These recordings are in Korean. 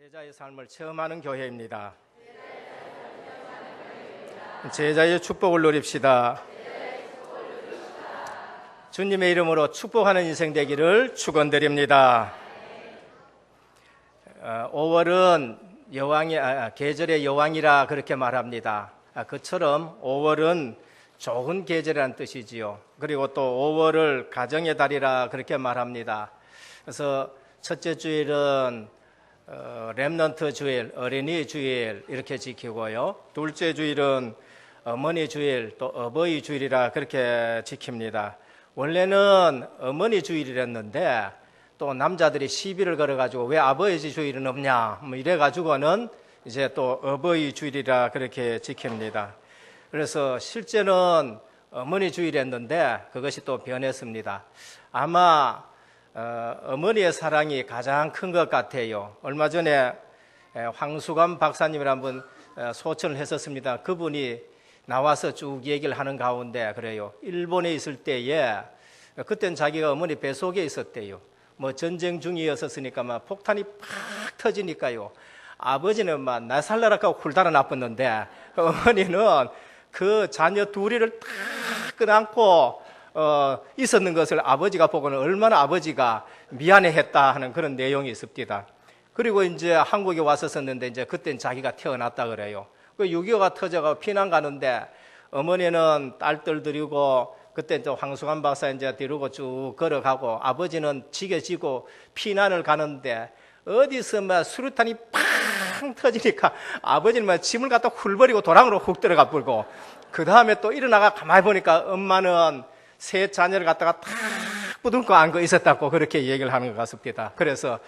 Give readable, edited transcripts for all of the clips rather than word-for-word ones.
제자의 삶을 체험하는 교회입니다. 제자의 축복을 누립시다. 주님의 이름으로 축복하는 인생 되기를 축원드립니다. 5월은 계절의 여왕이라 그렇게 말합니다. 그처럼 5월은 좋은 계절이라는 뜻이지요. 그리고 또 5월을 가정의 달이라 그렇게 말합니다. 그래서 첫째 주일은 렘넌트 주일, 어린이 주일 이렇게 지키고요. 둘째 주일은 어머니 주일, 또 어버이 주일이라 그렇게 지킵니다. 원래는 어머니 주일이랬는데 또 남자들이 시비를 걸어가지고 왜 아버지 주일은 없냐 뭐 이래가지고는 이제 또 어버이 주일이라 그렇게 지킵니다. 그래서 실제는 어머니 주일이었는데 그것이 또 변했습니다. 아마 어머니의 사랑이 가장 큰 것 같아요. 얼마 전에 황수관 박사님이라는 분 소천을 했었습니다. 그분이 나와서 쭉 얘기를 하는 가운데 그래요. 일본에 있을 때에 그땐 자기가 어머니 뱃속에 있었대요. 뭐 전쟁 중이었으니까 막 폭탄이 팍 터지니까요. 아버지는 막 나 살라라고 훌달아 나빴는데 어머니는 그 자녀 둘이를 탁 끌어안고 있었는 것을 아버지가 보고는 얼마나 아버지가 미안해했다 하는 그런 내용이 있습니다. 그리고 이제 한국에 왔었는데 이제 그땐 자기가 태어났다 그래요. 그 6.25가 터져가 피난 가는데 어머니는 딸들 데리고 그때 또 황수관 박사 이제 데리고 쭉 걸어가고 아버지는 지게 지고 피난을 가는데 어디서 막 수류탄이 팡 터지니까 아버지는 막 짐을 갖다 훌버리고 도랑으로 훅 들어가 버리고 그 다음에 또 일어나가 가만히 보니까 엄마는 세 자녀를 갖다가 탁 부둥켜 안고 있었다고 그렇게 얘기를 하는 것 같습니다. 그래서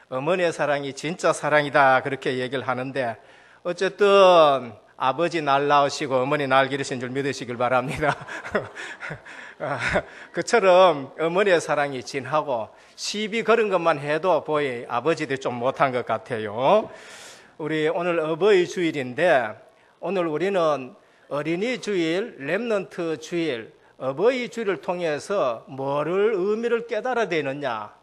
어머니의 사랑이 진짜 사랑이다 그렇게 얘기를 하는데 어쨌든 아버지 날 낳으시고 어머니 날 기르신 줄 믿으시길 바랍니다. 그처럼 어머니의 사랑이 진하고 시비 걸은 것만 해도 보이 아버지들이 좀 못한 것 같아요. 우리 오늘 어버이 주일인데 오늘 우리는 어린이 주일, 렘넌트 주일, 어버이 주일을 통해서 뭐를 의미를 깨달아야 되느냐.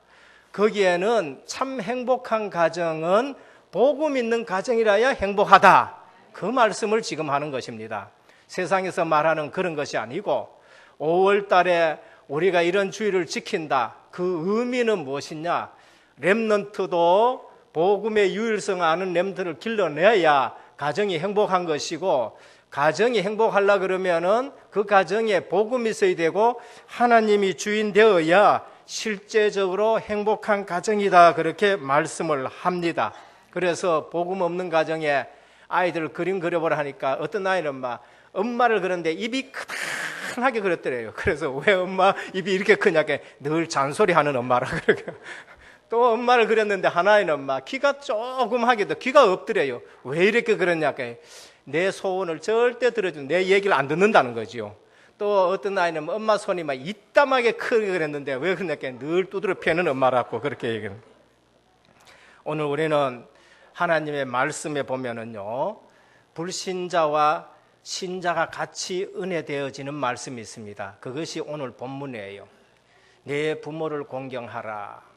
거기에는 참 행복한 가정은 복음 있는 가정이라야 행복하다. 그 말씀을 지금 하는 것입니다. 세상에서 말하는 그런 것이 아니고 5월 달에 우리가 이런 주일을 지킨다. 그 의미는 무엇이냐? 렘넌트도 복음의 유일성 아는 렘넌트를 길러내야 가정이 행복한 것이고 가정이 행복하려 그러면은 그 가정에 복음이 있어야 되고 하나님이 주인 되어야 실제적으로 행복한 가정이다 그렇게 말씀을 합니다. 그래서 복음 없는 가정에 아이들 그림 그려보라 하니까 어떤 아이는 막 엄마를 그렸는데 입이 크다하게 그렸더래요. 그래서 왜 엄마 입이 이렇게 크냐게 늘 잔소리하는 엄마라 그러게. 또 엄마를 그렸는데 하나는 막 귀가 조그맣게도 귀가 없더래요. 왜 이렇게 그랬냐게 내 소원을 절대 들어주는 내 얘기를 안 듣는다는 거죠. 또 어떤 아이는 엄마 손이 막 이따하게 크게 그랬는데 왜 그러냐게 늘 두드려 패는 엄마라고 그렇게 얘기를. 오늘 우리는 하나님의 말씀에 보면은요 불신자와 신자가 같이 은혜되어지는 말씀이 있습니다. 그것이 오늘 본문이에요. 내 부모를 공경하라.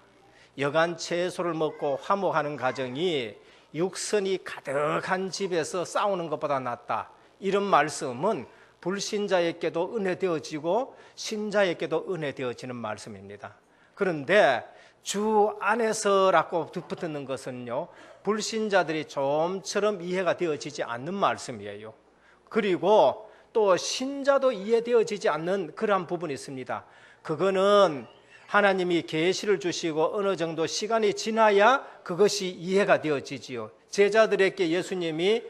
여간 채소를 먹고 화목하는 가정이 육선이 가득한 집에서 싸우는 것보다 낫다. 이런 말씀은 불신자에게도 은혜되어지고 신자에게도 은혜되어지는 말씀입니다. 그런데 주 안에서라고 붙는 것은요 불신자들이 좀처럼 이해가 되어지지 않는 말씀이에요. 그리고 또 신자도 이해되어지지 않는 그러한 부분이 있습니다. 그거는 하나님이 계시를 주시고 어느 정도 시간이 지나야 그것이 이해가 되어지지요. 제자들에게 예수님이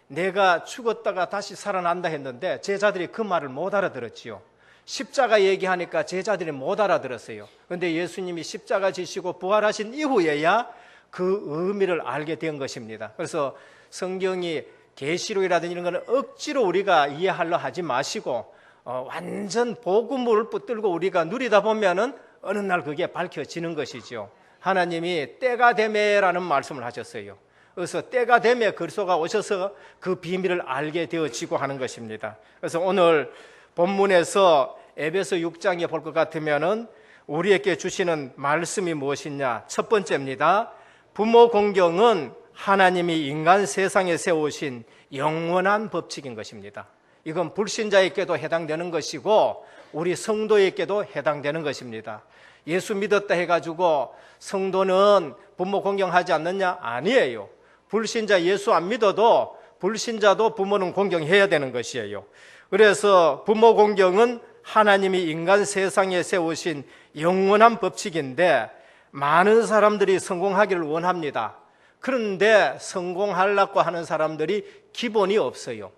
내가 죽었다가 다시 살아난다 했는데 제자들이 그 말을 못 알아들었지요. 십자가 얘기하니까 제자들이 못 알아들었어요. 그런데 예수님이 십자가 지시고 부활하신 이후에야 그 의미를 알게 된 것입니다. 그래서 성경이 계시록이라든지 이런 거는 억지로 우리가 이해하려 하지 마시고 완전 복음을 붙들고 우리가 누리다 보면은 어느 날 그게 밝혀지는 것이죠. 하나님이 때가 되매라는 말씀을 하셨어요. 그래서 때가 되매 그리스도가 오셔서 그 비밀을 알게 되어지고 하는 것입니다. 그래서 오늘 본문에서 에베소 6장에 볼 것 같으면은 우리에게 주시는 말씀이 무엇이냐? 첫 번째입니다. 부모 공경은 하나님이 인간 세상에 세우신 영원한 법칙인 것입니다. 이건 불신자에게도 해당되는 것이고 우리 성도에게도 해당되는 것입니다. 예수 믿었다 해가지고 성도는 부모 공경하지 않느냐? 아니에요. 불신자 예수 안 믿어도 불신자도 부모는 공경해야 되는 것이에요. 그래서 부모 공경은 하나님이 인간 세상에 세우신 영원한 법칙인데 많은 사람들이 성공하기를 원합니다. 그런데 성공하려고 하는 사람들이 기본이 없어요.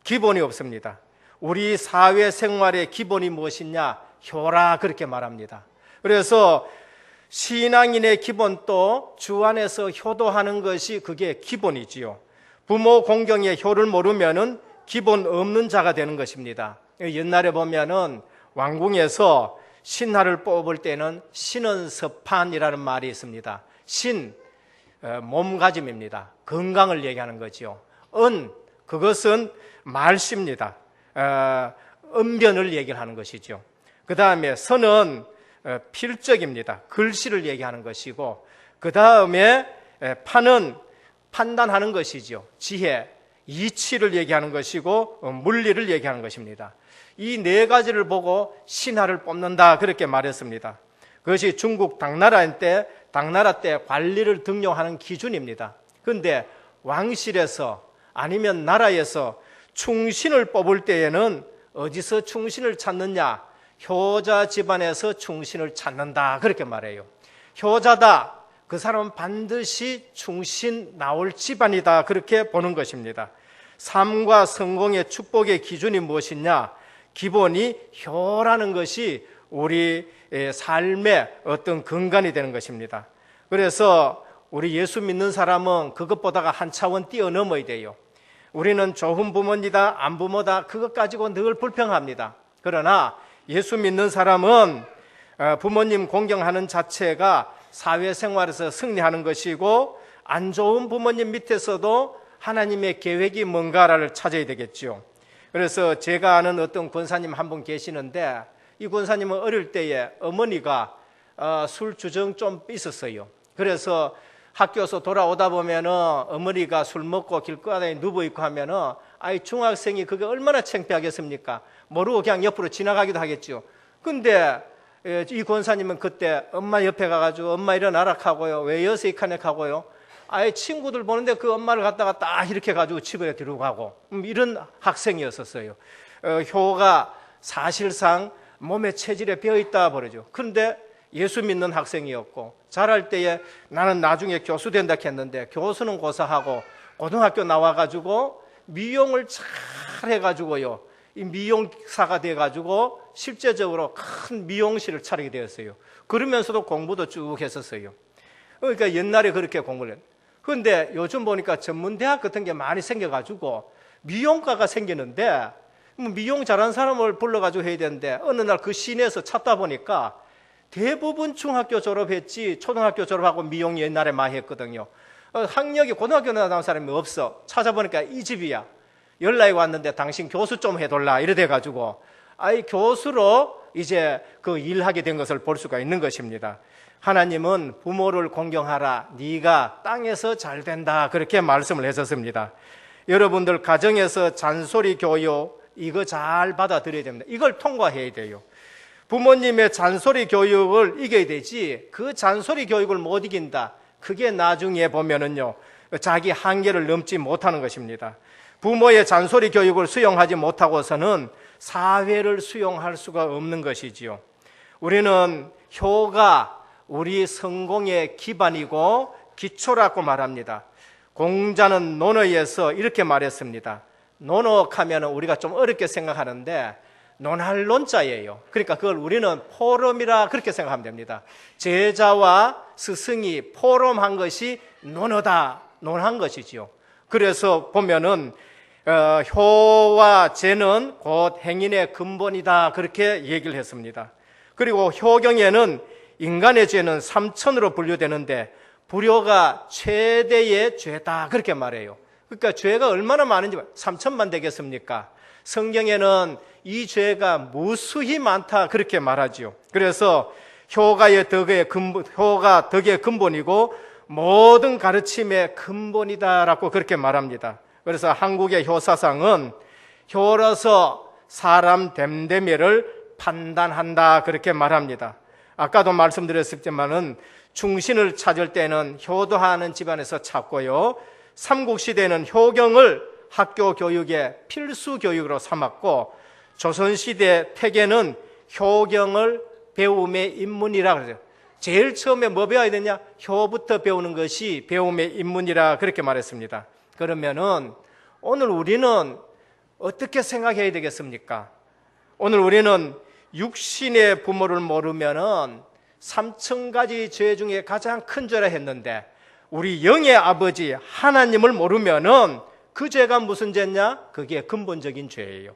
기본이 없습니다. 우리 사회생활의 기본이 무엇이냐? 효라 그렇게 말합니다. 그래서 신앙인의 기본도 주 안에서 효도하는 것이 그게 기본이지요. 부모 공경의 효를 모르면은 기본 없는 자가 되는 것입니다. 옛날에 보면은 왕궁에서 신하를 뽑을 때는 신은 서판이라는 말이 있습니다. 신, 몸가짐입니다. 건강을 얘기하는 거죠. 은, 그것은 말씨입니다. 언변을 얘기하는 것이죠. 그 다음에 선은 필적입니다. 글씨를 얘기하는 것이고, 그 다음에 판은 판단하는 것이죠. 지혜, 이치를 얘기하는 것이고 물리를 얘기하는 것입니다. 이 네 가지를 보고 신하를 뽑는다 그렇게 말했습니다. 그것이 중국 당나라 때 관리를 등용하는 기준입니다. 그런데 왕실에서 아니면 나라에서 충신을 뽑을 때에는 어디서 충신을 찾느냐? 효자 집안에서 충신을 찾는다 그렇게 말해요. 효자다, 그 사람은 반드시 충신 나올 집안이다 그렇게 보는 것입니다. 삶과 성공의 축복의 기준이 무엇이냐? 기본이 효라는 것이 우리 삶의 어떤 근간이 되는 것입니다. 그래서 우리 예수 믿는 사람은 그것보다가 한 차원 뛰어넘어야 돼요. 우리는 좋은 부모니다 안 부모다 그것 가지고 늘 불평합니다. 그러나 예수 믿는 사람은 부모님 공경하는 자체가 사회생활에서 승리하는 것이고 안 좋은 부모님 밑에서도 하나님의 계획이 뭔가를 찾아야 되겠죠. 그래서 제가 아는 어떤 권사님 한 분 계시는데 이 권사님은 어릴 때에 어머니가 술 주정 좀 있었어요. 그래서 학교에서 돌아오다 보면은 어머니가 술 먹고 길가에 누워있고 하면은 아이 중학생이 그게 얼마나 창피하겠습니까? 모르고 그냥 옆으로 지나가기도 하겠죠. 근데 이 권사님은 그때 엄마 옆에 가가지고 엄마 일어나라 하고요. 왜 여기서 이카네 하고요. 아예 친구들 보는데 그 엄마를 갖다가 딱 이렇게 가지고 집에 데리고 가고 이런 학생이었었어요. 효가 사실상 몸의 체질에 배어있다 버리죠. 그런데 예수 믿는 학생이었고 자랄 때에 나는 나중에 교수 된다 했는데 교수는 고사하고 고등학교 나와가지고 미용을 잘 해가지고요. 이 미용사가 돼가지고 실제적으로 큰 미용실을 차리게 되었어요. 그러면서도 공부도 쭉 했었어요. 그러니까 옛날에 그렇게 공부를 했어요. 그런데 요즘 보니까 전문대학 같은 게 많이 생겨가지고 미용과가 생기는데 미용 잘하는 사람을 불러가지고 해야 되는데 어느 날 그 시내에서 찾다 보니까 대부분 중학교 졸업했지 초등학교 졸업하고 미용 옛날에 많이 했거든요. 학력이 고등학교 나온 사람이 없어. 찾아보니까 이 집이야. 연락이 왔는데 당신 교수 좀 해달라 이래 돼가지고 아이 교수로 이제 그 일하게 된 것을 볼 수가 있는 것입니다. 하나님은 부모를 공경하라 네가 땅에서 잘 된다 그렇게 말씀을 하셨습니다. 여러분들 가정에서 잔소리 교육 이거 잘 받아들여야 됩니다. 이걸 통과해야 돼요. 부모님의 잔소리 교육을 이겨야 되지 그 잔소리 교육을 못 이긴다. 그게 나중에 보면은요 자기 한계를 넘지 못하는 것입니다. 부모의 잔소리 교육을 수용하지 못하고서는 사회를 수용할 수가 없는 것이지요. 우리는 효가 우리 성공의 기반이고 기초라고 말합니다. 공자는 논어에서 이렇게 말했습니다. 논어하면 우리가 좀 어렵게 생각하는데 논할 논자예요. 그러니까 그걸 우리는 포럼이라 그렇게 생각하면 됩니다. 제자와 스승이 포럼한 것이 논어다, 논한 것이지요. 그래서 보면은 효와 제는 곧 행인의 근본이다 그렇게 얘기를 했습니다. 그리고 효경에는 인간의 죄는 3천으로 분류되는데 불효가 최대의 죄다 그렇게 말해요. 그러니까 죄가 얼마나 많은지 3천만 되겠습니까? 성경에는 이 죄가 무수히 많다 그렇게 말하지요. 그래서 효가 덕의 근본이고 모든 가르침의 근본이다라고 그렇게 말합니다. 그래서 한국의 효사상은 효로서 사람 됨됨이를 판단한다 그렇게 말합니다. 아까도 말씀드렸었지만은 충신을 찾을 때는 효도하는 집안에서 찾고요, 삼국시대는 효경을 학교 교육의 필수 교육으로 삼았고, 조선시대 태계는 효경을 배움의 입문이라 그러죠. 제일 처음에 뭐 배워야 되냐? 효부터 배우는 것이 배움의 입문이라 그렇게 말했습니다. 그러면은 오늘 우리는 어떻게 생각해야 되겠습니까? 오늘 우리는 육신의 부모를 모르면은 3,000가지 죄 중에 가장 큰 죄라 했는데, 우리 영의 아버지 하나님을 모르면은 그 죄가 무슨 죄냐? 그게 근본적인 죄예요.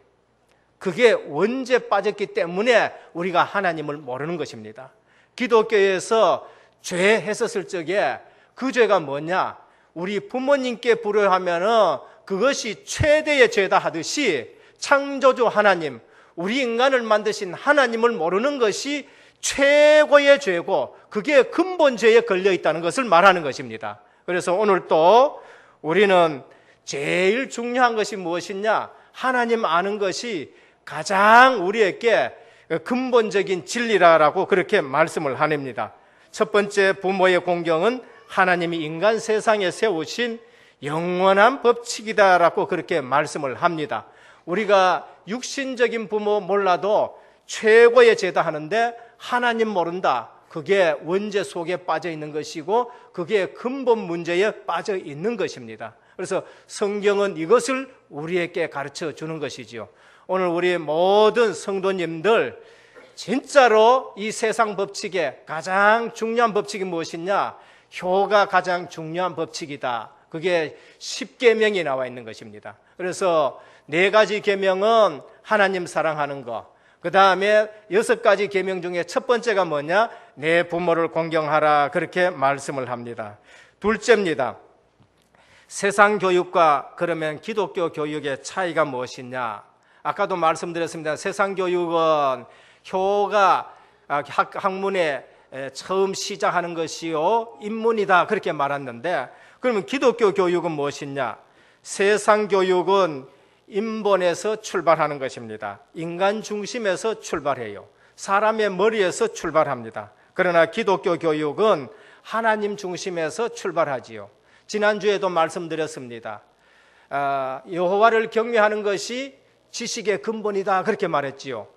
그게 원죄 빠졌기 때문에 우리가 하나님을 모르는 것입니다. 기독교에서 죄 했었을 적에 그 죄가 뭐냐? 우리 부모님께 불효하면은 그것이 최대의 죄다 하듯이 창조주 하나님, 우리 인간을 만드신 하나님을 모르는 것이 최고의 죄고, 그게 근본 죄에 걸려 있다는 것을 말하는 것입니다. 그래서 오늘 또 우리는 제일 중요한 것이 무엇이냐? 하나님 아는 것이 가장 우리에게 근본적인 진리라고 그렇게 말씀을 하냅니다. 첫 번째, 부모의 공경은 하나님이 인간 세상에 세우신 영원한 법칙이다라고 그렇게 말씀을 합니다. 우리가 육신적인 부모 몰라도 최고의 죄다 하는데 하나님 모른다, 그게 원죄 속에 빠져 있는 것이고 그게 근본 문제에 빠져 있는 것입니다. 그래서 성경은 이것을 우리에게 가르쳐 주는 것이지요. 오늘 우리 모든 성도님들 진짜로 이 세상 법칙에 가장 중요한 법칙이 무엇이냐? 효가 가장 중요한 법칙이다. 그게 10계명이 나와 있는 것입니다. 그래서 4가지 계명은 하나님 사랑하는 것, 그 다음에 6가지 계명 중에 첫 번째가 뭐냐? 내 부모를 공경하라, 그렇게 말씀을 합니다. 둘째입니다. 세상 교육과 그러면 기독교 교육의 차이가 무엇이냐? 아까도 말씀드렸습니다. 세상 교육은 효가 학문에 처음 시작하는 것이요 입문이다, 그렇게 말했는데, 그러면 기독교 교육은 무엇이냐? 세상 교육은 인본에서 출발하는 것입니다. 인간 중심에서 출발해요. 사람의 머리에서 출발합니다. 그러나 기독교 교육은 하나님 중심에서 출발하지요. 지난주에도 말씀드렸습니다. 여호와를 경외하는 것이 지식의 근본이다, 그렇게 말했지요.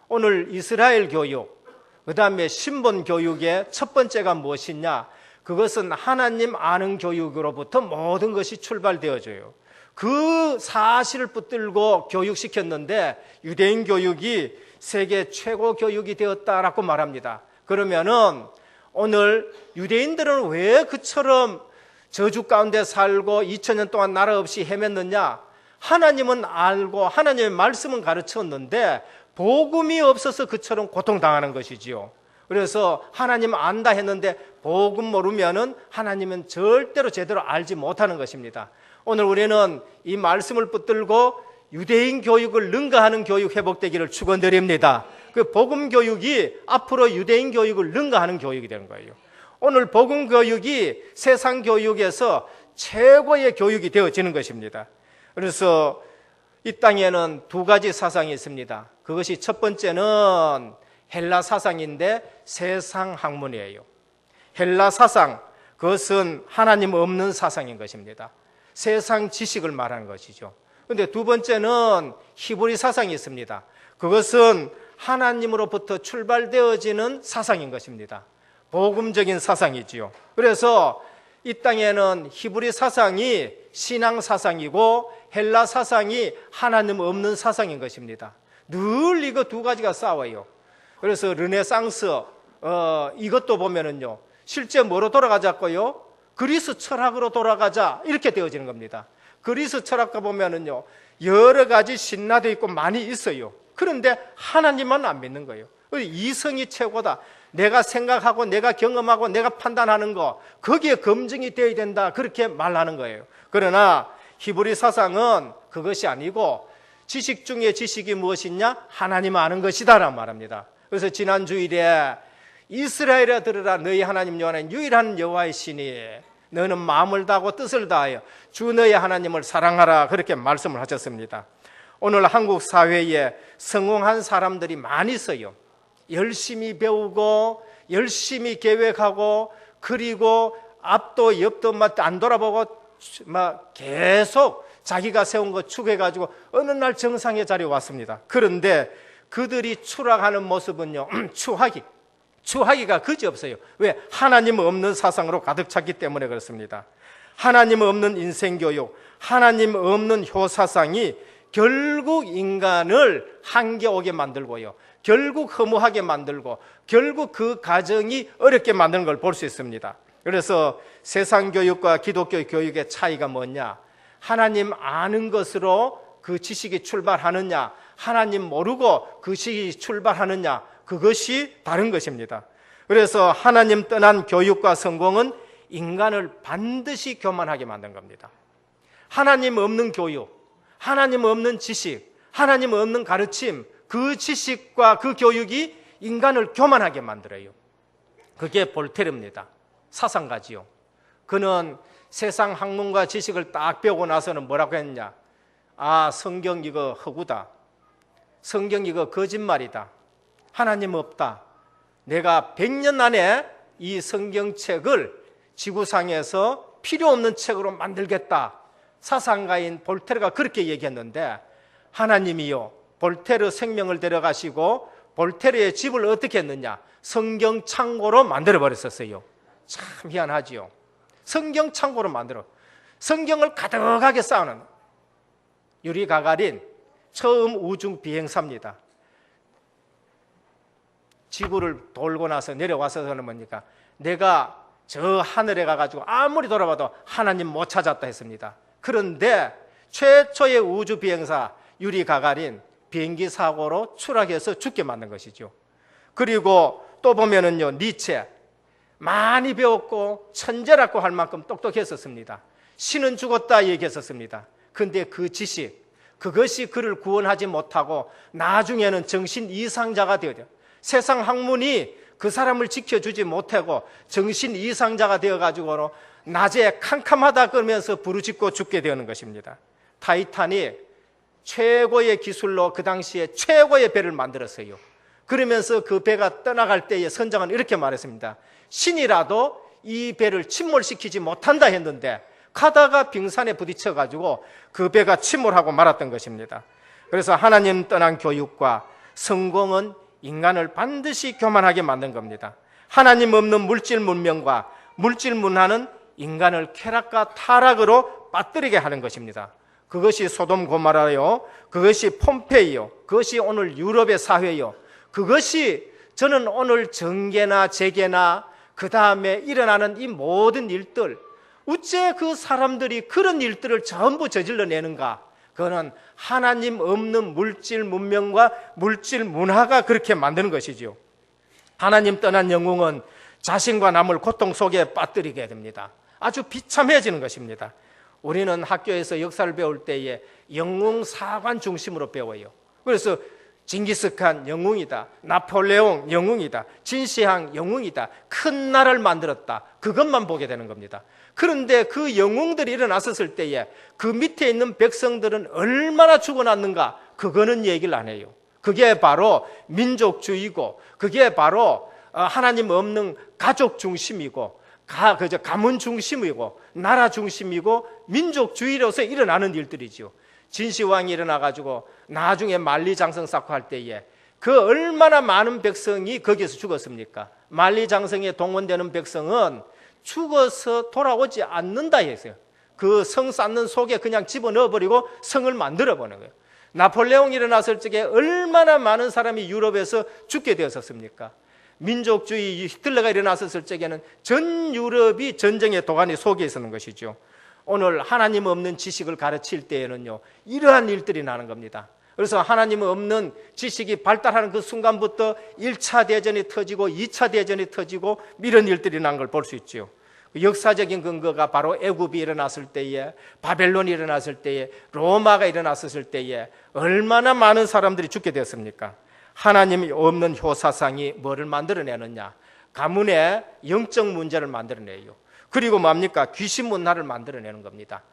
오늘 이스라엘 교육, 그 다음에 신본 교육의 첫 번째가 무엇이냐? 그것은 하나님 아는 교육으로부터 모든 것이 출발되어져요. 그 사실을 붙들고 교육시켰는데 유대인 교육이 세계 최고 교육이 되었다라고 말합니다. 그러면은 오늘 유대인들은 왜 그처럼 저주 가운데 살고 2000년 동안 나라 없이 헤맸느냐? 하나님은 알고 하나님의 말씀은 가르쳤는데 복음이 없어서 그처럼 고통당하는 것이지요. 그래서 하나님 안다 했는데 복음 모르면은 하나님은 절대로 제대로 알지 못하는 것입니다. 오늘 우리는 이 말씀을 붙들고 유대인 교육을 능가하는 교육 회복되기를 축원드립니다. 그 복음 교육이 앞으로 유대인 교육을 능가하는 교육이 되는 거예요. 오늘 복음 교육이 세상 교육에서 최고의 교육이 되어지는 것입니다. 그래서 이 땅에는 2가지 사상이 있습니다. 그것이 첫 번째는 헬라 사상인데 세상 학문이에요. 헬라 사상, 그것은 하나님 없는 사상인 것입니다. 세상 지식을 말하는 것이죠. 그런데 두 번째는 히브리 사상이 있습니다. 그것은 하나님으로부터 출발되어지는 사상인 것입니다. 복음적인 사상이지요. 그래서 이 땅에는 히브리 사상이 신앙 사상이고 헬라 사상이 하나님 없는 사상인 것입니다. 늘 이거 2가지가 싸워요. 그래서 르네상스 이것도 보면은요, 실제 뭐로 돌아가자고요? 그리스 철학으로 돌아가자, 이렇게 되어지는 겁니다. 그리스 철학가 보면은요, 여러 가지 신라도 있고 많이 있어요. 그런데 하나님만 안 믿는 거예요. 이성이 최고다. 내가 생각하고 내가 경험하고 내가 판단하는 거, 거기에 검증이 되어야 된다, 그렇게 말하는 거예요. 그러나 히브리 사상은 그것이 아니고 지식 중에 지식이 무엇이냐? 하나님 아는 것이다 라고 말합니다. 그래서 지난 주일에 이스라엘아 들으라, 너희 하나님 여호와는 유일한 여호와의 신이 너는 마음을 다하고 뜻을 다하여 주 너의 하나님을 사랑하라, 그렇게 말씀을 하셨습니다. 오늘 한국 사회에 성공한 사람들이 많이 있어요. 열심히 배우고 열심히 계획하고, 그리고 앞도 옆도 안 돌아보고 계속 자기가 세운 거 추구해가지고 어느 날 정상의 자리에 왔습니다. 그런데 그들이 추락하는 모습은요, 추하기가 그지없어요. 왜? 하나님 없는 사상으로 가득 찼기 때문에 그렇습니다. 하나님 없는 인생교육, 하나님 없는 효사상이 결국 인간을 한계 오게 만들고요, 결국 허무하게 만들고, 결국 그 가정이 어렵게 만드는 걸 볼 수 있습니다. 그래서 세상 교육과 기독교 교육의 차이가 뭐냐? 하나님 아는 것으로 그 지식이 출발하느냐, 하나님 모르고 그 지식이 출발하느냐, 그것이 다른 것입니다. 그래서 하나님 떠난 교육과 성공은 인간을 반드시 교만하게 만든 겁니다. 하나님 없는 교육, 하나님 없는 지식, 하나님 없는 가르침, 그 지식과 그 교육이 인간을 교만하게 만들어요. 그게 볼테르입니다. 사상가지요. 그는 세상 학문과 지식을 딱 배우고 나서는 뭐라고 했냐? 아, 성경 이거 허구다. 성경 이거 거짓말이다. 하나님 없다. 내가 100년 안에 이 성경책을 지구상에서 필요 없는 책으로 만들겠다. 사상가인 볼테르가 그렇게 얘기했는데, 하나님이요, 볼테르 생명을 데려가시고 볼테르의 집을 어떻게 했느냐? 성경 창고로 만들어버렸었어요. 참 희한하지요. 성경 창고로 만들어, 성경을 가득하게 쌓아놓은 유리 가가린 처음 우주 비행사입니다. 지구를 돌고 나서 내려와서는 뭡니까? 내가 저 하늘에 가가지고 아무리 돌아봐도 하나님 못 찾았다 했습니다. 그런데 최초의 우주 비행사 유리 가가린 비행기 사고로 추락해서 죽게 만든 것이죠. 그리고 또 보면은요, 니체 많이 배웠고 천재라고 할 만큼 똑똑했었습니다. 신은 죽었다 얘기했었습니다. 그런데 그 지식, 그것이 그를 구원하지 못하고 나중에는 정신 이상자가 되어요. 세상 학문이 그 사람을 지켜주지 못하고 정신 이상자가 되어가지고 낮에 캄캄하다 그러면서 부르짖고 죽게 되는 것입니다. 타이탄이 최고의 기술로 그 당시에 최고의 배를 만들었어요. 그러면서 그 배가 떠나갈 때에 선장은 이렇게 말했습니다. 신이라도 이 배를 침몰시키지 못한다 했는데 가다가 빙산에 부딪혀가지고 그 배가 침몰하고 말았던 것입니다. 그래서 하나님 떠난 교육과 성공은 인간을 반드시 교만하게 만든 겁니다. 하나님 없는 물질 문명과 물질 문화는 인간을 쾌락과 타락으로 빠뜨리게 하는 것입니다. 그것이 소돔 고모라요, 그것이 폼페이요, 그것이 오늘 유럽의 사회요, 그것이 저는 오늘 정계나 재계나 그 다음에 일어나는 이 모든 일들, 어째 그 사람들이 그런 일들을 전부 저질러내는가? 그거는 하나님 없는 물질 문명과 물질 문화가 그렇게 만드는 것이죠. 하나님 떠난 영웅은 자신과 남을 고통 속에 빠뜨리게 됩니다. 아주 비참해지는 것입니다. 우리는 학교에서 역사를 배울 때에 영웅 사관 중심으로 배워요. 그래서 징기스칸 영웅이다, 나폴레옹 영웅이다, 진시황 영웅이다, 큰 나라를 만들었다, 그것만 보게 되는 겁니다. 그런데 그 영웅들이 일어났었을 때에 그 밑에 있는 백성들은 얼마나 죽어났는가, 그거는 얘기를 안 해요. 그게 바로 민족주의고, 그게 바로 하나님 없는 가족 중심이고, 가문 중심이고, 나라 중심이고, 민족주의로서 일어나는 일들이죠. 진시황이 일어나가지고 나중에 만리장성 쌓고 할 때에 그 얼마나 많은 백성이 거기서 죽었습니까? 만리장성에 동원되는 백성은 죽어서 돌아오지 않는다 했어요. 그 성 쌓는 속에 그냥 집어넣어버리고 성을 만들어버리는 거예요. 나폴레옹이 일어났을 적에 얼마나 많은 사람이 유럽에서 죽게 되었었습니까? 민족주의 히틀러가 일어났을 적에는 전 유럽이 전쟁의 도가니 속에 있었는 것이죠. 오늘 하나님 없는 지식을 가르칠 때에는요, 이러한 일들이 나는 겁니다. 그래서 하나님 없는 지식이 발달하는 그 순간부터 1차 대전이 터지고 2차 대전이 터지고 이런 일들이 난 걸 볼 수 있죠. 역사적인 근거가 바로 애굽이 일어났을 때에, 바벨론이 일어났을 때에, 로마가 일어났을 때에 얼마나 많은 사람들이 죽게 되었습니까? 하나님이 없는 효사상이 뭐를 만들어내느냐? 가문의 영적 문제를 만들어내요. 그리고 뭡니까? 귀신 문화를 만들어내는 겁니다.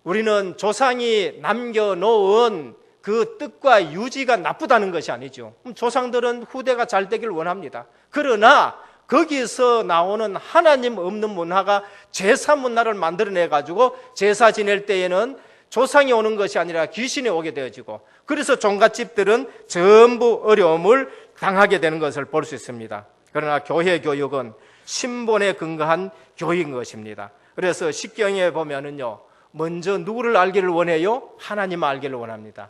우리는 조상이 남겨놓은 그 뜻과 유지가 나쁘다는 것이 아니죠. 조상들은 후대가 잘 되길 원합니다. 그러나 거기서 나오는 하나님 없는 문화가 제사 문화를 만들어내 가지고 제사 지낼 때에는 조상이 오는 것이 아니라 귀신이 오게 되어지고, 그래서 종갓집들은 전부 어려움을 당하게 되는 것을 볼 수 있습니다. 그러나 교회 교육은 신본에 근거한 교육인 것입니다. 그래서 십경에 보면은요, 먼저 누구를 알기를 원해요? 하나님 알기를 원합니다.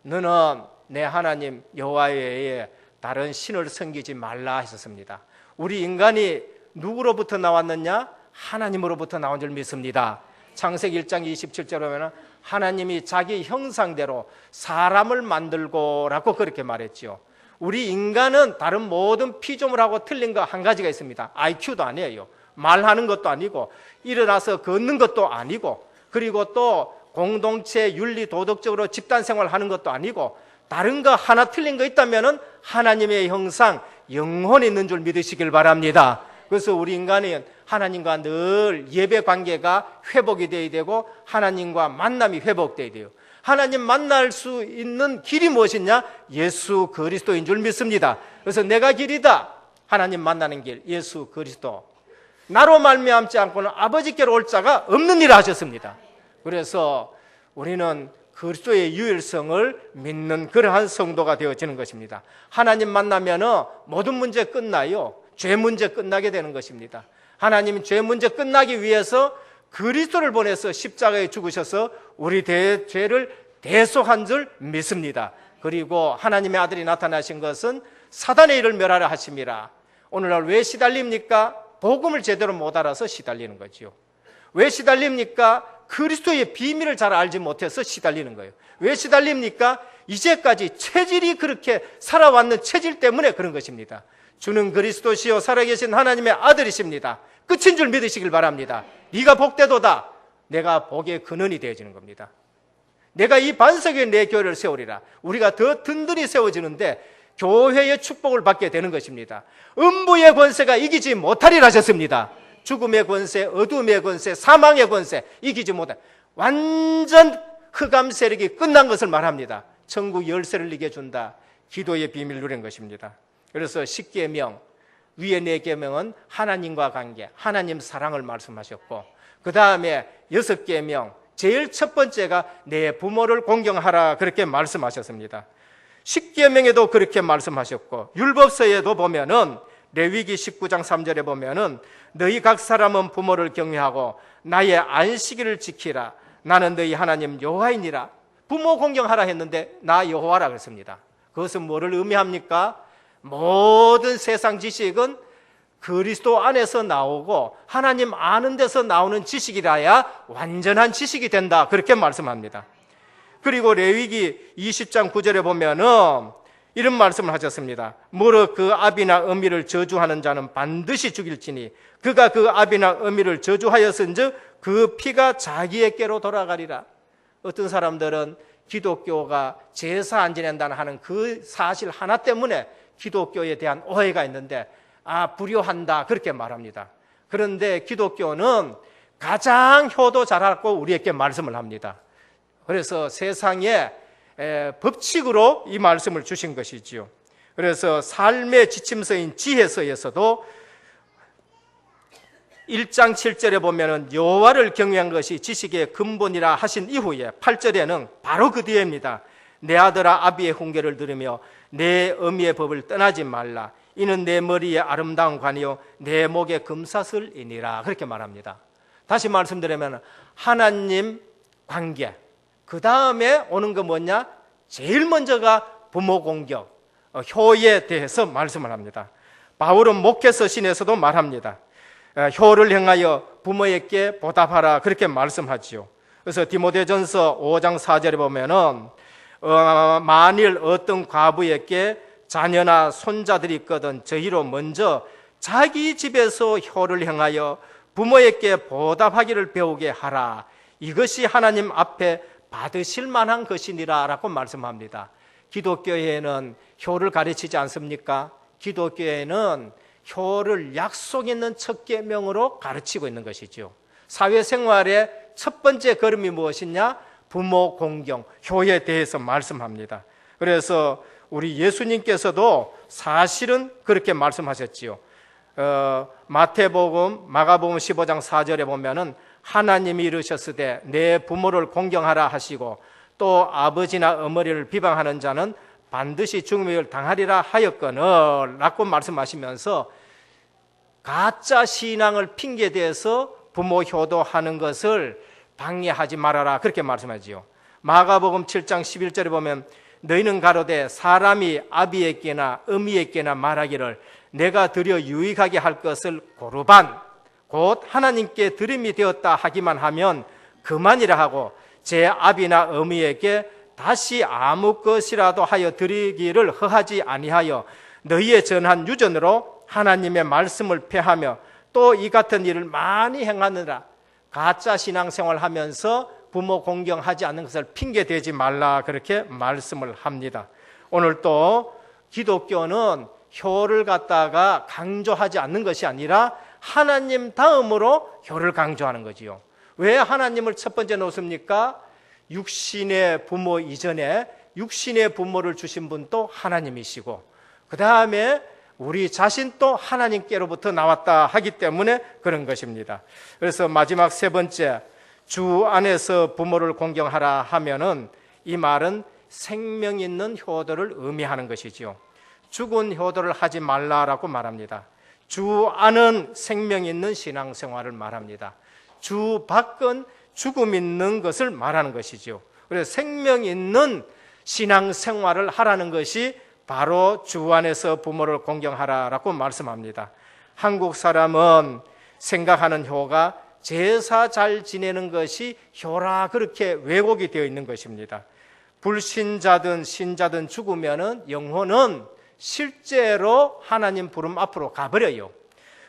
너는 내 하나님 여호와 외에 다른 신을 섬기지 말라 하셨습니다. 우리 인간이 누구로부터 나왔느냐? 하나님으로부터 나온 줄 믿습니다. 창세기 1장 27절에 보면 하나님이 자기 형상대로 사람을 만들고라고 그렇게 말했죠. 우리 인간은 다른 모든 피조물하고 틀린 거 한 가지가 있습니다. IQ도 아니에요. 말하는 것도 아니고 일어나서 걷는 것도 아니고, 그리고 또 공동체 윤리 도덕적으로 집단 생활하는 것도 아니고, 다른 거 하나 틀린 거 있다면은 하나님의 형상 영혼이 있는 줄 믿으시길 바랍니다. 그래서 우리 인간은 하나님과 늘 예배 관계가 회복이 되어야 되고 하나님과 만남이 회복되어야 돼요. 하나님 만날 수 있는 길이 무엇이냐? 예수 그리스도인 줄 믿습니다. 그래서 내가 길이다. 하나님 만나는 길 예수 그리스도. 나로 말미암지 않고는 아버지께로 올 자가 없느니라 하셨습니다. 그래서 우리는 그리스도의 유일성을 믿는 그러한 성도가 되어지는 것입니다. 하나님 만나면 모든 문제 끝나요. 죄 문제 끝나게 되는 것입니다. 하나님은 죄 문제 끝나기 위해서 그리스도를 보내서 십자가에 죽으셔서 우리 죄를 대속한 줄 믿습니다. 그리고 하나님의 아들이 나타나신 것은 사단의 일을 멸하려 하심이라. 오늘날 왜 시달립니까? 복음을 제대로 못 알아서 시달리는 거죠. 왜 시달립니까? 그리스도의 비밀을 잘 알지 못해서 시달리는 거예요. 왜 시달립니까? 이제까지 체질이 그렇게 살아왔는 체질 때문에 그런 것입니다. 주는 그리스도시요 살아계신 하나님의 아들이십니다. 끝인 줄 믿으시길 바랍니다. 네가 복되도다. 내가 복의 근원이 되어지는 겁니다. 내가 이 반석에 내 교회를 세우리라. 우리가 더 든든히 세워지는데 교회의 축복을 받게 되는 것입니다. 음부의 권세가 이기지 못하리라 하셨습니다. 죽음의 권세, 어둠의 권세, 사망의 권세 이기지 못한 완전 흑암 세력이 끝난 것을 말합니다. 천국 열쇠를 이게 준다. 기도의 비밀을 누린 것입니다. 그래서 10계명, 위에 4계명은 하나님과 관계, 하나님 사랑을 말씀하셨고, 그 다음에 6계명, 제일 첫 번째가 내 부모를 공경하라 그렇게 말씀하셨습니다. 10계명에도 그렇게 말씀하셨고, 율법서에도 보면은 레위기 19장 3절에 보면은 너희 각 사람은 부모를 경외하고 나의 안식일을 지키라. 나는 너희 하나님 여호와이니라. 부모 공경하라 했는데 나 여호와라 그랬습니다. 그것은 뭐를 의미합니까? 모든 세상 지식은 그리스도 안에서 나오고 하나님 아는 데서 나오는 지식이라야 완전한 지식이 된다 그렇게 말씀합니다. 그리고 레위기 20장 9절에 보면은 이런 말씀을 하셨습니다. 무릇 그 아비나 어미를 저주하는 자는 반드시 죽일지니 그가 그 아비나 어미를 저주하였은즉 그 피가 자기에게로 돌아가리라. 어떤 사람들은 기독교가 제사 안 지낸다는 하는 그 사실 하나 때문에 기독교에 대한 오해가 있는데 불효한다 그렇게 말합니다. 그런데 기독교는 가장 효도 잘하고 우리에게 말씀을 합니다. 그래서 세상에 법칙으로 이 말씀을 주신 것이지요. 그래서 삶의 지침서인 지혜서에서도 1장 7절에 보면은 여호와를 경외한 것이 지식의 근본이라 하신 이후에 8절에는 바로 그 뒤에입니다. 내 아들아 아비의 훈계를 들으며 내 어미의 법을 떠나지 말라. 이는 내 머리에 아름다운 관이요 내 목에 금사슬이니라 그렇게 말합니다. 다시 말씀드리면 하나님 관계, 그 다음에 오는 거 뭐냐? 제일 먼저가 부모 공경, 효에 대해서 말씀을 합니다. 바울은 목회서 신에서도 말합니다. 효를 행하여 부모에게 보답하라 그렇게 말씀하지요. 그래서 디모데전서 5장 4절에 보면은 만일 어떤 과부에게 자녀나 손자들이 있거든 저희로 먼저 자기 집에서 효를 행하여 부모에게 보답하기를 배우게 하라. 이것이 하나님 앞에 받으실 만한 것이니라 라고 말씀합니다. 기독교에는 효를 가르치지 않습니까? 기독교에는 효를 약속 있는 첫 계명으로 가르치고 있는 것이죠. 사회생활의 첫 번째 걸음이 무엇이냐? 부모 공경, 효에 대해서 말씀합니다. 그래서 우리 예수님께서도 사실은 그렇게 말씀하셨지요. 마태복음, 마가복음 15장 4절에 보면은 하나님이 이르셨으되 내 부모를 공경하라 하시고 또 아버지나 어머니를 비방하는 자는 반드시 죽음을 당하리라 하였거늘 라고 말씀하시면서 가짜 신앙을 핑계대서 부모 효도하는 것을 방해하지 말아라 그렇게 말씀하지요. 마가복음 7장 11절에 보면 너희는 가로되 사람이 아비에게나 어미에게나 말하기를 내가 드려 유익하게 할 것을 고르반 곧 하나님께 드림이 되었다 하기만 하면 그만이라 하고 제 아비나 어미에게 다시 아무 것이라도 하여 드리기를 허하지 아니하여 너희의 전한 유전으로 하나님의 말씀을 폐하며 또 이 같은 일을 많이 행하느라 가짜 신앙생활 하면서 부모 공경하지 않는 것을 핑계대지 말라 그렇게 말씀을 합니다. 오늘 또 기독교는 효를 갖다가 강조하지 않는 것이 아니라 하나님 다음으로 효를 강조하는 거지요. 왜 하나님을 첫 번째 놓습니까? 육신의 부모 이전에 육신의 부모를 주신 분도 하나님이시고 그 다음에 우리 자신도 하나님께로부터 나왔다 하기 때문에 그런 것입니다. 그래서 마지막 세 번째, 주 안에서 부모를 공경하라 하면은 이 말은 생명 있는 효도를 의미하는 것이지요. 죽은 효도를 하지 말라라고 말합니다. 주 안은 생명 있는 신앙생활을 말합니다. 주 밖은 죽음 있는 것을 말하는 것이지요. 그래서 생명 있는 신앙생활을 하라는 것이 바로 주 안에서 부모를 공경하라라고 말씀합니다. 한국 사람은 생각하는 효가 제사 잘 지내는 것이 효라 그렇게 왜곡이 되어 있는 것입니다. 불신자든 신자든 죽으면은 영혼은 실제로 하나님 부름 앞으로 가버려요.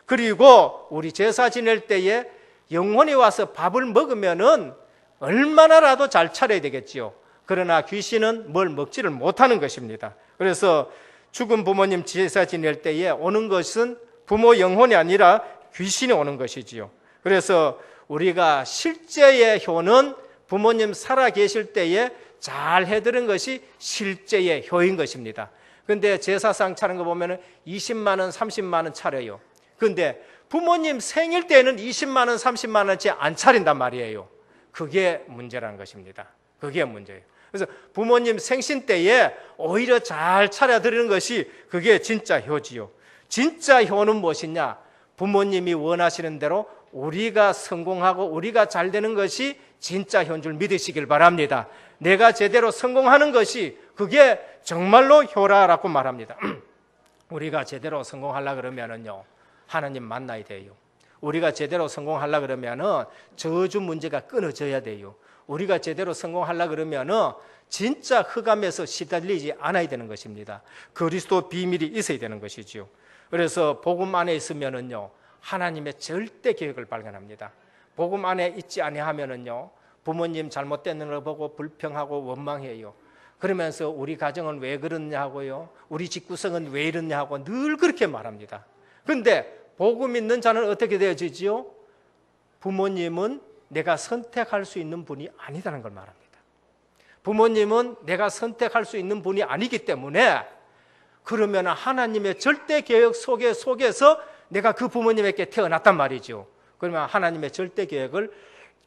그리고 우리 제사 지낼 때에 영혼이 와서 밥을 먹으면은 얼마나라도 잘 차려야 되겠지요. 그러나 귀신은 뭘 먹지를 못하는 것입니다. 그래서 죽은 부모님 제사 지낼 때에 오는 것은 부모 영혼이 아니라 귀신이 오는 것이지요. 그래서 우리가 실제의 효는 부모님 살아 계실 때에 잘 해드린 것이 실제의 효인 것입니다. 근데 제사상 차리는 거 보면 20만 원, 30만 원 차려요. 근데 부모님 생일 때는 20만 원, 30만 원치 안 차린단 말이에요. 그게 문제라는 것입니다. 그게 문제예요. 그래서 부모님 생신 때에 오히려 잘 차려드리는 것이 그게 진짜 효지요. 진짜 효는 무엇이냐? 부모님이 원하시는 대로 우리가 성공하고 우리가 잘 되는 것이 진짜 효인 줄 믿으시길 바랍니다. 내가 제대로 성공하는 것이 그게 정말로 효라라고 말합니다. 우리가 제대로 성공하려고 그러면은요, 하나님 만나야 돼요. 우리가 제대로 성공하려고 그러면은 저주 문제가 끊어져야 돼요. 우리가 제대로 성공하려고 그러면은 진짜 흑암에서 시달리지 않아야 되는 것입니다. 그리스도 비밀이 있어야 되는 것이지요. 그래서 복음 안에 있으면은요, 하나님의 절대 계획을 발견합니다. 복음 안에 있지 아니하면은요, 부모님 잘못되는 걸 보고 불평하고 원망해요. 그러면서 우리 가정은 왜 그러냐고요, 우리 집구성은 왜 이러냐고 늘 그렇게 말합니다. 그런데 복음 있는 자는 어떻게 되어지지요? 부모님은 내가 선택할 수 있는 분이 아니다는 걸 말합니다. 부모님은 내가 선택할 수 있는 분이 아니기 때문에 그러면 하나님의 절대 계획 속에서 내가 그 부모님에게 태어났단 말이죠. 그러면 하나님의 절대 계획을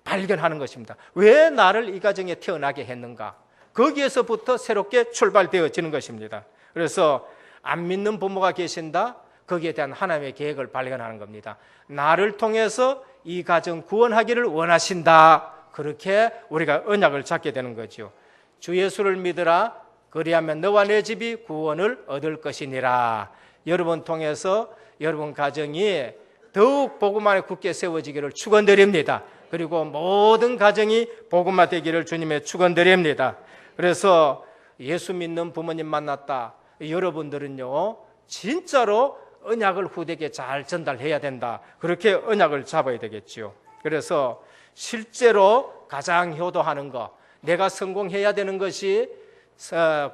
발견하는 것입니다. 왜 나를 이 가정에 태어나게 했는가? 거기에서부터 새롭게 출발되어지는 것입니다. 그래서 안 믿는 부모가 계신다? 거기에 대한 하나님의 계획을 발견하는 겁니다. 나를 통해서 이 가정 구원하기를 원하신다. 그렇게 우리가 언약을 잡게 되는 거죠. 주 예수를 믿으라. 그리하면 너와 내 집이 구원을 얻을 것이니라. 여러분 통해서 여러분 가정이 더욱 복음 안에 굳게 세워지기를 축원드립니다. 그리고 모든 가정이 복음화 되기를 주님의 축원드립니다. 그래서 예수 믿는 부모님 만났다. 여러분들은요, 진짜로 언약을 후대에게 잘 전달해야 된다. 그렇게 언약을 잡아야 되겠죠. 그래서 실제로 가장 효도하는 것, 내가 성공해야 되는 것이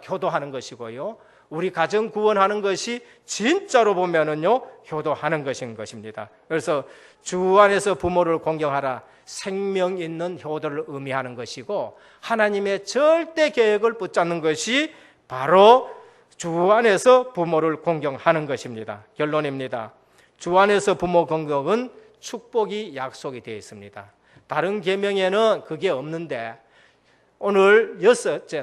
효도하는 것이고요. 우리 가정 구원하는 것이 진짜로 보면은요, 효도하는 것인 것입니다. 그래서 주 안에서 부모를 공경하라, 생명 있는 효도를 의미하는 것이고, 하나님의 절대 계획을 붙잡는 것이 바로 주 안에서 부모를 공경하는 것입니다. 결론입니다. 주 안에서 부모 공경은 축복이 약속이 되어 있습니다. 다른 계명에는 그게 없는데, 오늘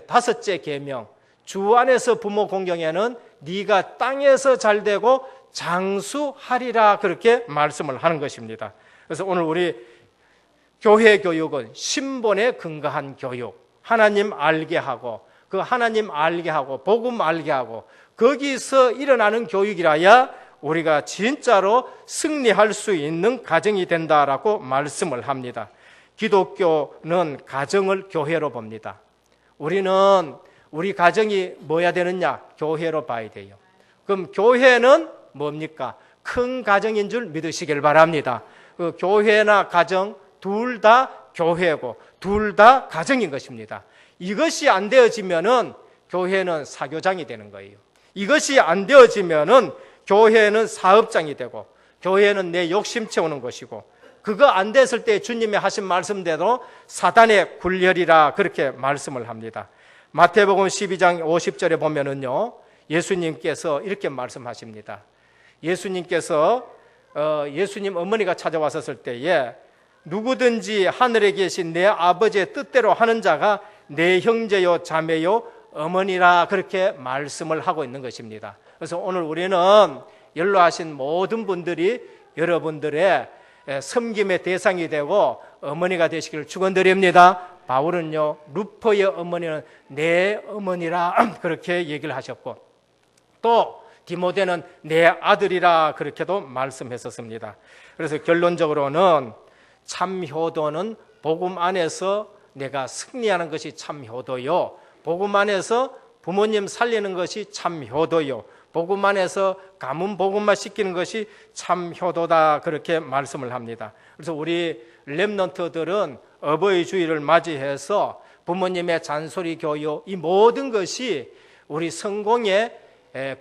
다섯째 계명, 주 안에서 부모 공경에는 네가 땅에서 잘되고 장수하리라, 그렇게 말씀을 하는 것입니다. 그래서 오늘 우리 교회 교육은 신본에 근거한 교육, 하나님 알게 하고, 그 하나님 알게 하고 복음 알게 하고 거기서 일어나는 교육이라야 우리가 진짜로 승리할 수 있는 가정이 된다라고 말씀을 합니다. 기독교는 가정을 교회로 봅니다. 우리는 우리 가정이 뭐야 되느냐? 교회로 봐야 돼요. 그럼 교회는 뭡니까? 큰 가정인 줄 믿으시길 바랍니다. 그 교회나 가정 둘 다 교회고 둘 다 가정인 것입니다. 이것이 안 되어지면은 교회는 사교장이 되는 거예요. 이것이 안 되어지면은 교회는 사업장이 되고, 교회는 내 욕심 채우는 것이고, 그거 안 됐을 때 주님이 하신 말씀대로 사단의 굴열이라, 그렇게 말씀을 합니다. 마태복음 12장 50절에 보면은요, 예수님께서 이렇게 말씀하십니다. 예수님께서 예수님 어머니가 찾아왔었을 때에 누구든지 하늘에 계신 내 아버지의 뜻대로 하는 자가 내 형제요 자매요 어머니라, 그렇게 말씀을 하고 있는 것입니다. 그래서 오늘 우리는 연로하신 모든 분들이 여러분들의 섬김의 대상이 되고 어머니가 되시기를 축원드립니다. 바울은요, 루퍼의 어머니는 내 어머니라 그렇게 얘기를 하셨고, 또 디모데는 내 아들이라 그렇게도 말씀했었습니다. 그래서 결론적으로는 참 효도는 복음 안에서 내가 승리하는 것이 참 효도요, 복음 안에서 부모님 살리는 것이 참 효도요, 복음 안에서 가문 복음만 시키는 것이 참 효도다, 그렇게 말씀을 합니다. 그래서 우리 렘넌트들은 어버이 주일을 맞이해서 부모님의 잔소리 교육, 이 모든 것이 우리 성공의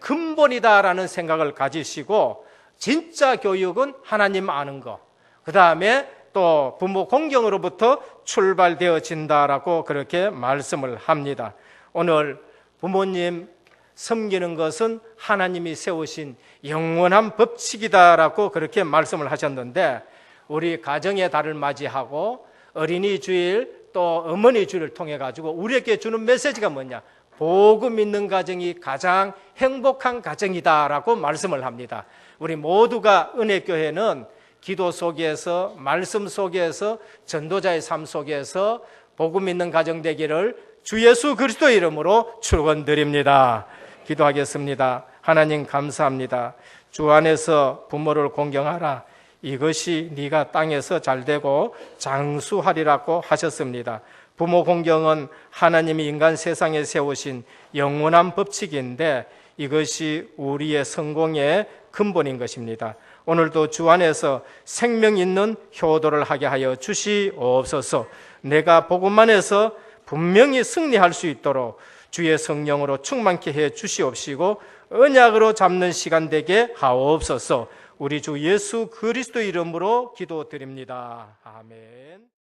근본이다라는 생각을 가지시고, 진짜 교육은 하나님 아는 거, 그 다음에 또 부모 공경으로부터 출발되어진다라고 그렇게 말씀을 합니다. 오늘 부모님 섬기는 것은 하나님이 세우신 영원한 법칙이다라고 그렇게 말씀을 하셨는데, 우리 가정의 달을 맞이하고 어린이 주일 또 어머니 주일을 통해 가지고 우리에게 주는 메시지가 뭐냐? 복음 있는 가정이 가장 행복한 가정이다라고 말씀을 합니다. 우리 모두가 은혜교회는 기도 속에서, 말씀 속에서, 전도자의 삶 속에서 복음 있는 가정 되기를 주 예수 그리스도의 이름으로 축원드립니다. 기도하겠습니다. 하나님 감사합니다. 주 안에서 부모를 공경하라. 이것이 네가 땅에서 잘되고 장수하리라고 하셨습니다. 부모 공경은 하나님이 인간 세상에 세우신 영원한 법칙인데 이것이 우리의 성공의 근본인 것입니다. 오늘도 주 안에서 생명 있는 효도를 하게 하여 주시옵소서. 내가 복음 안에서 분명히 승리할 수 있도록 주의 성령으로 충만케 해 주시옵시고 언약으로 잡는 시간 되게 하옵소서. 우리 주 예수 그리스도 이름으로 기도드립니다. 아멘.